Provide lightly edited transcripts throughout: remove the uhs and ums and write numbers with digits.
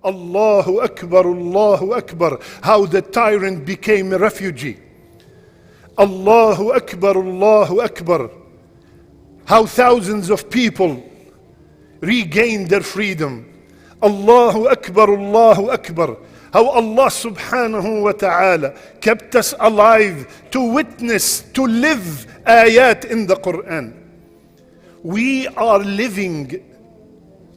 Allahu Akbar, Allahu Akbar. How the tyrant became a refugee. Allahu Akbar, Allahu Akbar. How thousands of people regained their freedom. Allahu Akbar, Allahu Akbar. How Allah subhanahu wa ta'ala kept us alive to witness, to live ayat in the Quran. We are living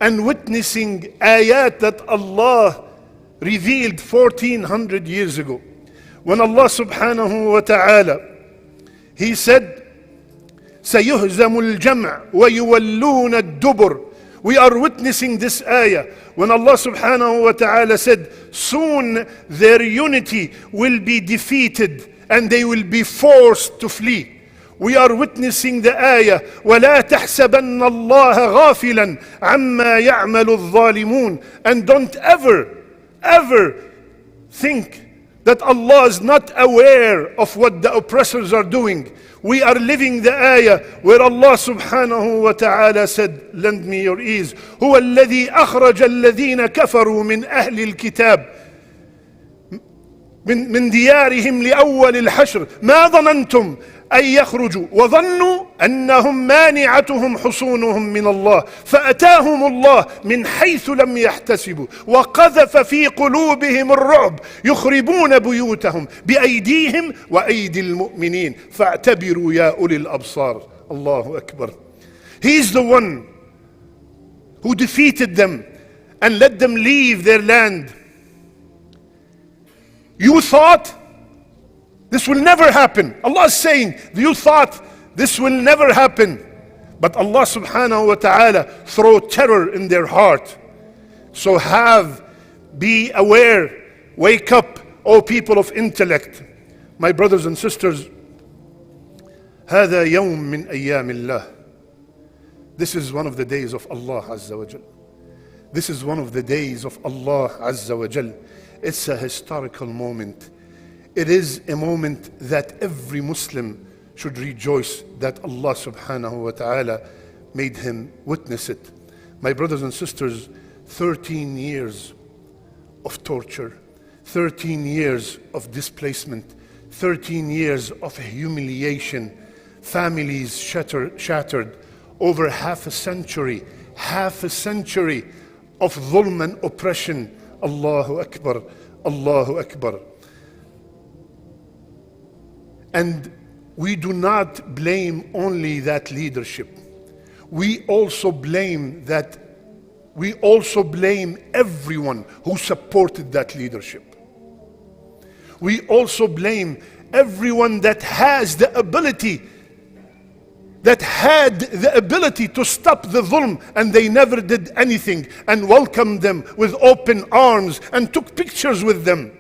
and witnessing ayat that Allah revealed 1400 years ago. When Allah subhanahu wa ta'ala, He said, سَيُهْزَمُ الْجَمْعُ وَيُوَلُّونَ الدُّبُرُ. We are witnessing this ayah when Allah subhanahu wa ta'ala said, soon their unity will be defeated and they will be forced to flee. We are witnessing the ayah, وَلَا تَحْسَبَنَّ اللَّهَ غَافِلًا عَمَّا يَعْمَلُ الظَّالِمُونَ. And don't ever think that Allah is not aware of what the oppressors are doing. We are living the ayah where Allah subhanahu wa ta'ala said, lend me your ears, هُوَ الَّذِي أَخْرَجَ الَّذِينَ كَفَرُوا مِنْ أَهْلِ الْكِتَابِ من ديارهم لأول الحشر ما ظننتم أن يخرجوا وظنوا أنهم مانعتهم حصونهم من الله فأتاهم الله من حيث لم يحتسبوا وقذف في قلوبهم الرعب يخربون بيوتهم بأيديهم وأيدي المؤمنين فاعتبروا يا أولي الأبصار. الله أكبر. He is the one who defeated them and let them leave their land. You thought this will never happen. Allah is saying, you thought this will never happen. But Allah subhanahu wa ta'ala throw terror in their heart. So be aware, wake up, O people of intellect. My brothers and sisters, هذا يوم من أيام الله. This is one of the days of Allah Azza wa Jal. This is one of the days of Allah Azza wa Jal. It's a historical moment. It is a moment that every Muslim should rejoice that Allah subhanahu wa ta'ala made him witness it. My brothers and sisters, 13 years of torture, 13 years of displacement, 13 years of humiliation, families shattered, over half a century of zulm and oppression. Allahu Akbar, Allahu Akbar. And we do not blame only that leadership. We also blame everyone who supported that leadership. We also blame everyone that had the ability to stop the zulm, and they never did anything, and welcomed them with open arms and took pictures with them.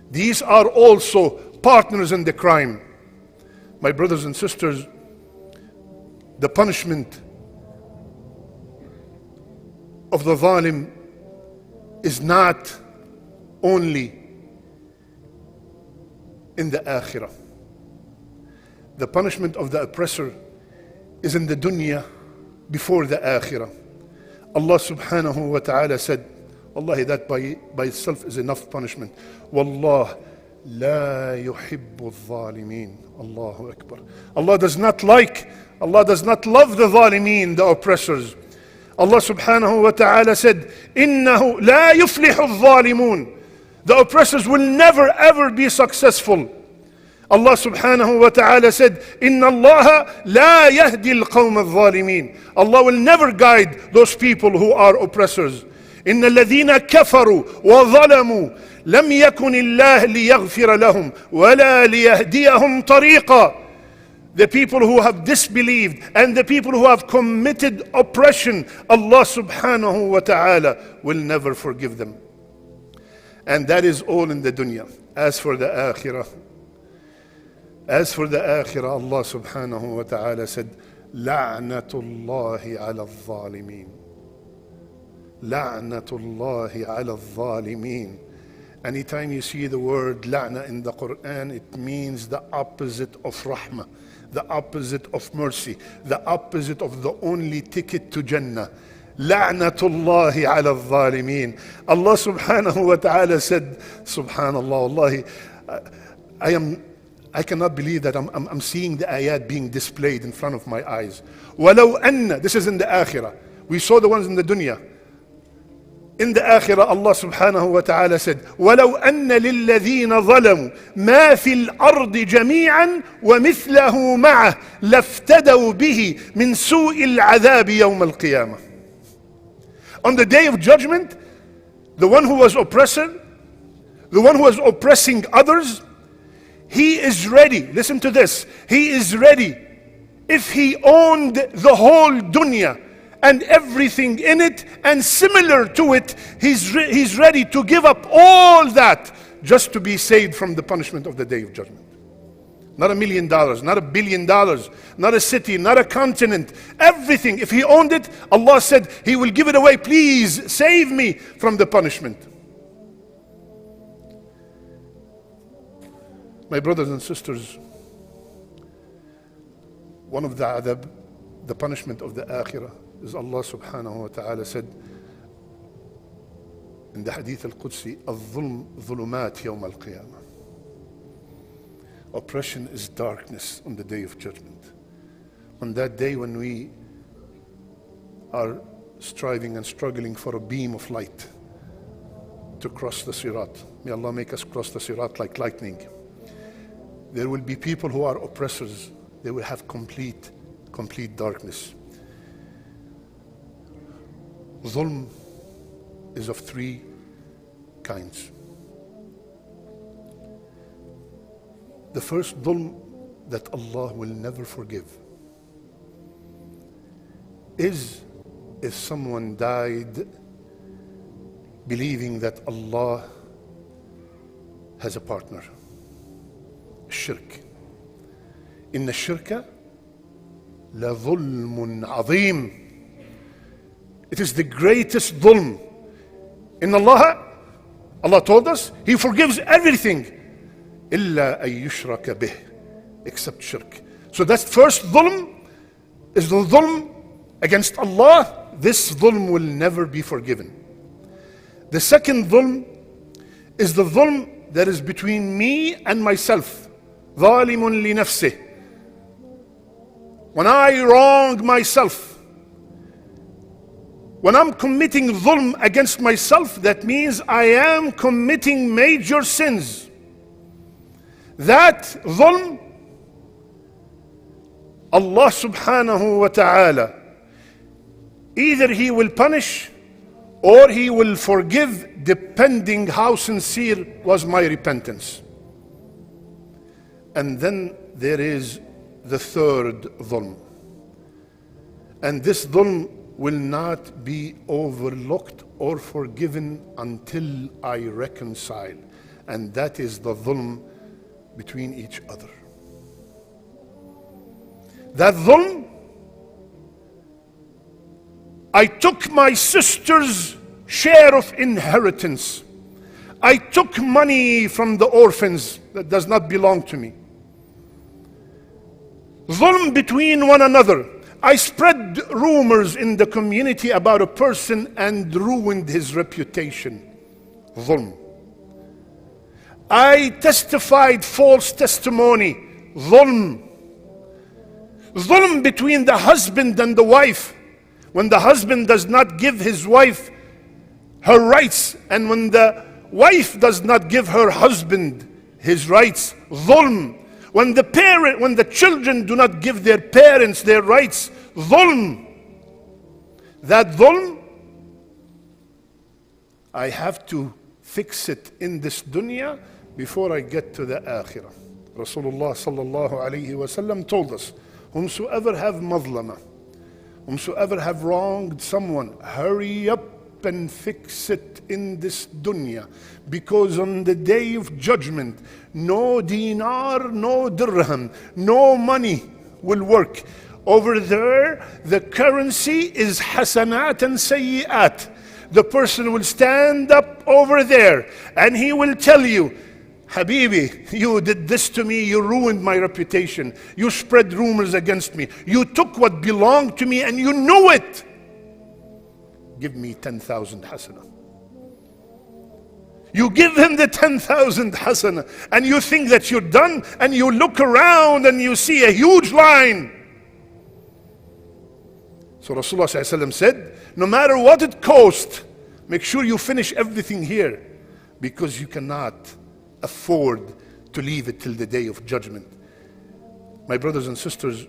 These are also partners in the crime. My brothers and sisters, the punishment of the zalim is not only in the Akhirah. The punishment of the oppressor is in the dunya before the Akhirah. Allah subhanahu wa ta'ala said, Wallahi, that by itself is enough punishment. Wallah la yuhibbu al-zalimin. Allahu Akbar. Allah does not love the zalimeen, the oppressors. Allah subhanahu wa ta'ala said, Innahu la yuflihu al-zalimun. The oppressors will never ever be successful. Allah subhanahu wa ta'ala said, Inna Allah la yahdi al-qawm al-zalimin. Allah will never guide those people who are oppressors. Inna alladhina kafaru wa zalamu lam yakun Allah liyaghfira lahum wa la liyahdiyahum tariqa. The people who have disbelieved and the people who have committed oppression, Allah subhanahu wa ta'ala will never forgive them. And that is all in the dunya. As for the Akhirah, Allah subhanahu wa ta'ala said, La'natullahi ala al-zalimin. La'natullahi ala al-zalimin. Anytime you see the word la'na in the Quran, it means the opposite of rahmah, the opposite of mercy, the opposite of the only ticket to Jannah. La'natullahi ala al-zalimin. Allah subhanahu wa ta'ala said, subhanallah, wallahi, I cannot believe that I'm seeing the ayat being displayed in front of my eyes. وَلَوْ أَنَّ, this is in the Akhirah. We saw the ones in the dunya. In the Akhirah, Allah subhanahu wa ta'ala said, وَلَوْ أَنَّ لِلَّذِينَ ظَلَمُوا مَا فِي الْأَرْضِ جَمِيعًا وَمِثْلَهُ مَعَهُ لَافْتَدَوْا بِهِ مِنْ سُوءِ الْعَذَابِ يَوْمَ الْقِيَامَةِ. On the day of judgment, the one who was oppressor, the one who was oppressing others, he is ready. Listen to this. He is ready. If he owned the whole dunya and everything in it and similar to it, he's ready to give up all that just to be saved from the punishment of the day of judgment. Not $1 million, not $1 billion, not a city, not a continent, everything. If he owned it, Allah said he will give it away. Please save me from the punishment. My brothers and sisters, one of the adab, the punishment of the Akhirah, is Allah subhanahu wa ta'ala said in the Hadith al-Qudsi, الظلم ظلمات يوم القيامة. Oppression is darkness on the day of judgment. On that day when we are striving and struggling for a beam of light to cross the sirat. May Allah make us cross the sirat like lightning. There will be people who are oppressors. They will have complete darkness. Zulm is of three kinds. The first zulm that Allah will never forgive is if someone died believing that Allah has a partner. Shirk. Inna shirka la dhulmun azim. It is the greatest dhulm. In Allah told us, He forgives everything. إِلَّا أَن يُشْرَكَ بِهِ, except shirk. So that first dhulm is the dhulm against Allah. This dhulm will never be forgiven. The second dhulm is the dhulm that is between me and myself. ظَالِمٌ لِنَفْسِهِ. When I wrong myself, when I'm committing dhulm against myself, that means I am committing major sins. That dhulm, Allah subhanahu wa ta'ala, either He will punish or He will forgive, depending how sincere was my repentance. And then there is the third dhulm. And this dhulm will not be overlooked or forgiven until I reconcile. And that is the dhulm between each other. That dhulm, I took my sister's share of inheritance. I took money from the orphans that does not belong to me. Zulm between one another. I spread rumors in the community about a person and ruined his reputation. Zulm. I testified false testimony. Zulm. Zulm between the husband and the wife. When the husband does not give his wife her rights, and when the wife does not give her husband his rights. Zulm. When the children do not give their parents their rights. Zulm. That zulm, I have to fix it in this dunya before I get to the Akhirah. Rasulullah sallallahu alayhi wa sallam told us, whomsoever have madlama, whomsoever have wronged someone, hurry up and fix it in this dunya, because on the day of judgment, no dinar, no dirham, no money will work. Over there, the currency is hasanat and sayyi'at. The person will stand up over there and he will tell you, Habibi, you did this to me, you ruined my reputation, you spread rumors against me, you took what belonged to me and you knew it. give me 10,000 hasana. You give him the 10,000 hasana and you think that you're done, and you look around and you see a huge line. So Rasulullah ﷺ said, no matter what it costs, make sure you finish everything here, because you cannot afford to leave it till the day of judgment. My brothers and sisters,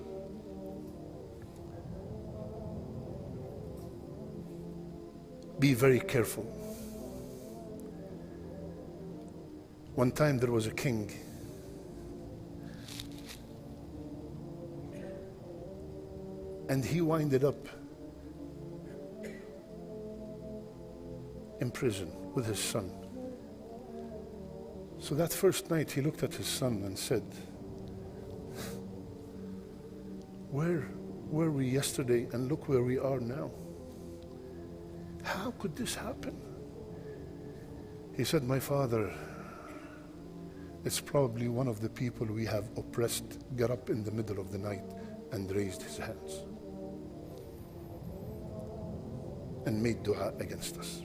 be very careful. One time there was a king, and he winded up in prison with his son. So that first night he looked at his son and said, where were we yesterday and look where we are now? How could this happen? He said, my father, it's probably one of the people we have oppressed got up in the middle of the night and raised his hands and made dua against us.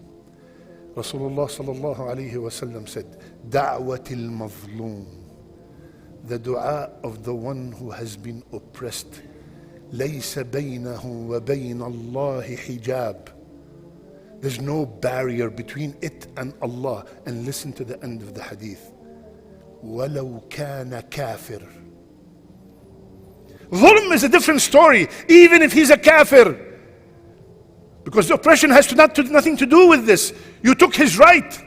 Rasulullah sallallahu alayhi wa sallam said, Da'watil mazloom, the dua of the one who has been oppressed, laysa baynahu wa bayna Allahi hijab. There's no barrier between it and Allah. And listen to the end of the hadith. وَلَوْ كَانَ كَافِرٌ. Zulm is a different story, even if he's a kafir. Because the oppression has nothing to do with this. You took his right.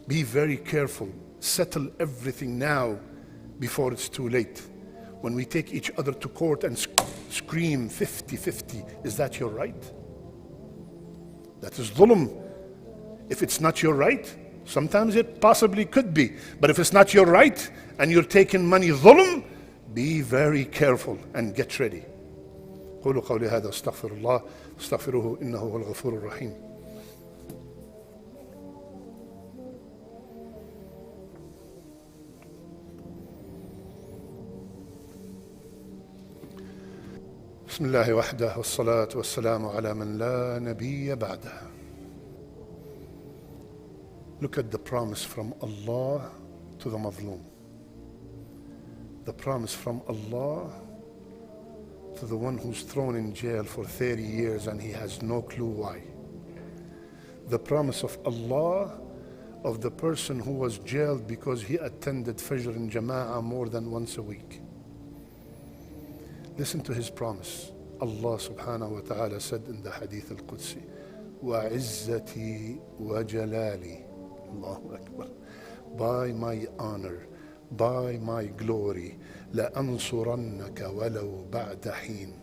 Be very careful. Settle everything now before it's too late. When we take each other to court and scream 50-50, is that your right? That is zulm. If it's not your right, sometimes it possibly could be. But if it's not your right and you're taking money zulm, be very careful and get ready. قولوا قولي هذا استغفر الله استغفروه إنه هو الغفور الرحيم. بسم الله وحده والصلاة والسلام على من لا نبي بعده. Look at the promise from Allah to the mazloom. The promise from Allah to the one who's thrown in jail for 30 years and he has no clue why. The promise of Allah of the person who was jailed because he attended Fajr in Jama'ah more than once a week. Listen to his promise. Allah subhanahu wa ta'ala said in the Hadith al-Qudsi, وَعِزَّتِي وَجَلَالِي, Allahu Akbar, by my honor, by my glory, لَأَنصُرَنَّكَ وَلَوْ بَعْدَ حِينٍ,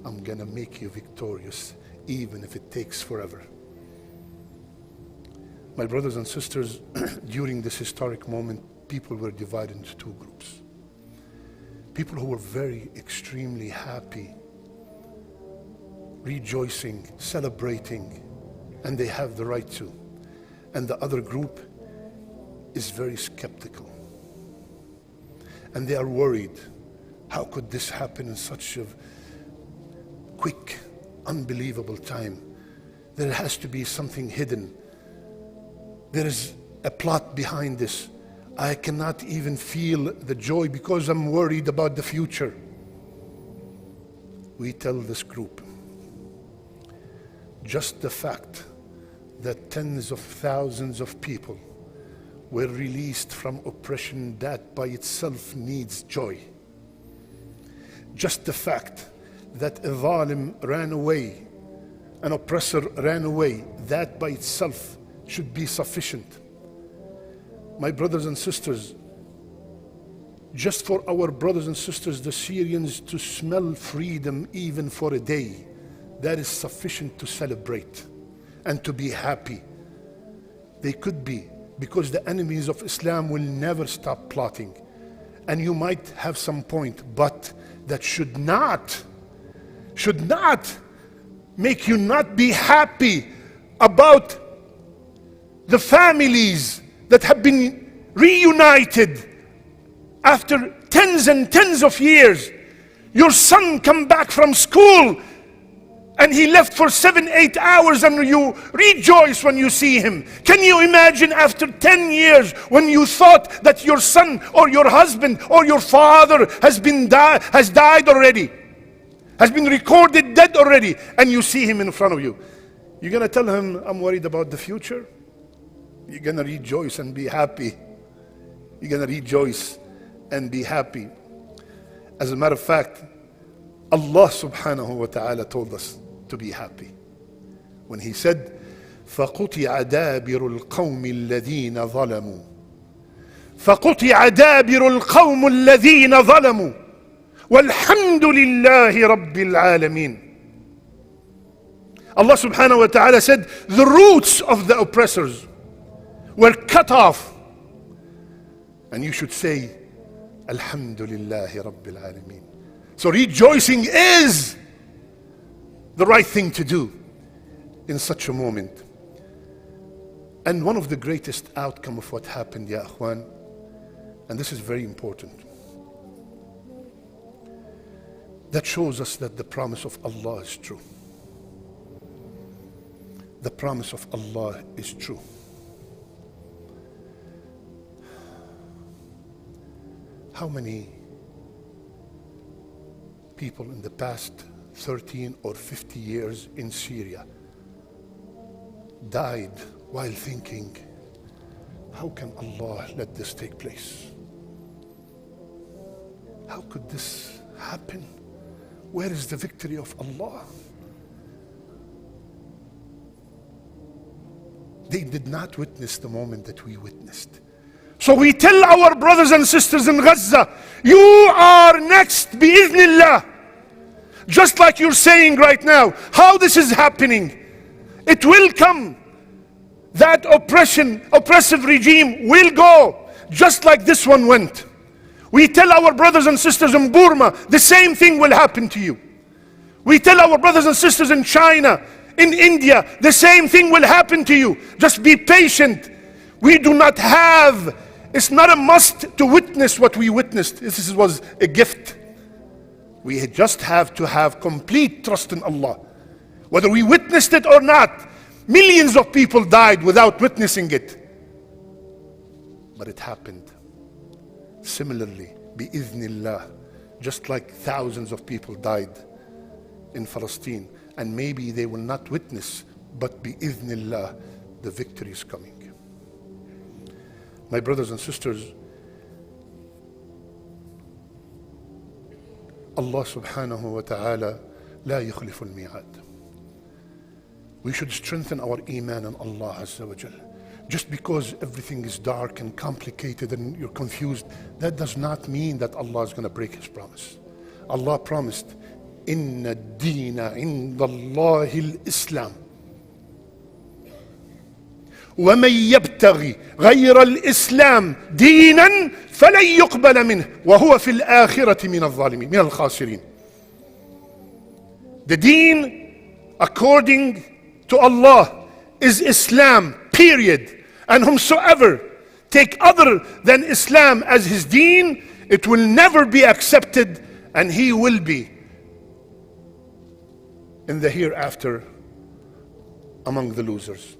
I'm gonna make you victorious even if it takes forever. My brothers and sisters, during this historic moment, people were divided into two groups. People who were very extremely happy, rejoicing, celebrating, and they have the right to. And the other group is very skeptical. And they are worried. How could this happen in such a quick, unbelievable time? There has to be something hidden. There is a plot behind this. I cannot even feel the joy because I'm worried about the future. We tell this group, just the fact that tens of thousands of people were released from oppression, that by itself needs joy. Just the fact that a zalim ran away, an oppressor ran away, that by itself should be sufficient. My brothers and sisters, just for our brothers and sisters, the Syrians, to smell freedom even for a day, that is sufficient to celebrate and to be happy. They could be, because the enemies of Islam will never stop plotting. And you might have some point, but that should not make you not be happy about the families that have been reunited after tens and tens of years. Your son come back from school and he left for 7-8 hours, and you rejoice when you see him. Can you imagine after 10 years when you thought that your son or your husband or your father has died already, has been recorded dead already, and you see him in front of you? You're going to tell him, I'm worried about the future? You're going to rejoice and be happy. You're going to rejoice and be happy. As a matter of fact, Allah subhanahu wa ta'ala told us to be happy when he said, فَقُطِعَ دَابِرُ الْقَوْمِ الَّذِينَ ظَلَمُوا فَقُطِعَ دَابِرُ الْقَوْمِ الَّذِينَ ظَلَمُوا وَالْحَمْدُ لِلَّهِ رَبِّ الْعَالَمِينَ. Allah subhanahu wa ta'ala said the roots of the oppressors were cut off, and you should say Alhamdulillahi Rabbil Alameen. So rejoicing is the right thing to do in such a moment. And one of the greatest outcome of what happened, ya akhwan, and this is very important, that shows us that the promise of Allah is true. The promise of Allah is true. How many people in the past 13 or 50 years in Syria died while thinking, how can Allah let this take place? How could this happen? Where is the victory of Allah? They did not witness the moment that we witnessed. So we tell our brothers and sisters in Gaza, you are next, bi-idhnillah. Just like you're saying right now, how this is happening. It will come. That oppressive regime will go, just like this one went. We tell our brothers and sisters in Burma, the same thing will happen to you. We tell our brothers and sisters in China, in India, the same thing will happen to you. Just be patient. We do not have, it's not a must to witness what we witnessed. This was a gift. We just have to have complete trust in Allah. Whether we witnessed it or not, millions of people died without witnessing it. But it happened. Similarly, bi-idhnillah, just like thousands of people died in Palestine, and maybe they will not witness, but bi-idhnillah, the victory is coming. My brothers and sisters, Allah subhanahu wa ta'ala la yukhlifu al-mi'ad. We should strengthen our iman in Allah Azza wa Jal. Just because everything is dark and complicated and you're confused, that does not mean that Allah is going to break His promise. Allah promised, Inna ad-deena inda Allahi al-Islam. وَمَنْ يَبْتَغِي غَيْرَ الْإِسْلَامِ دِينًا فَلَنْ يُقْبَلَ مِنْهُ وَهُوَ فِي الْآخِرَةِ مِنَ الظَّالِمِينَ مِنَ الْخَاسِرِينَ. The deen, according to Allah, is Islam, period. And whomsoever take other than Islam as his deen, it will never be accepted, and he will be in the hereafter among the losers.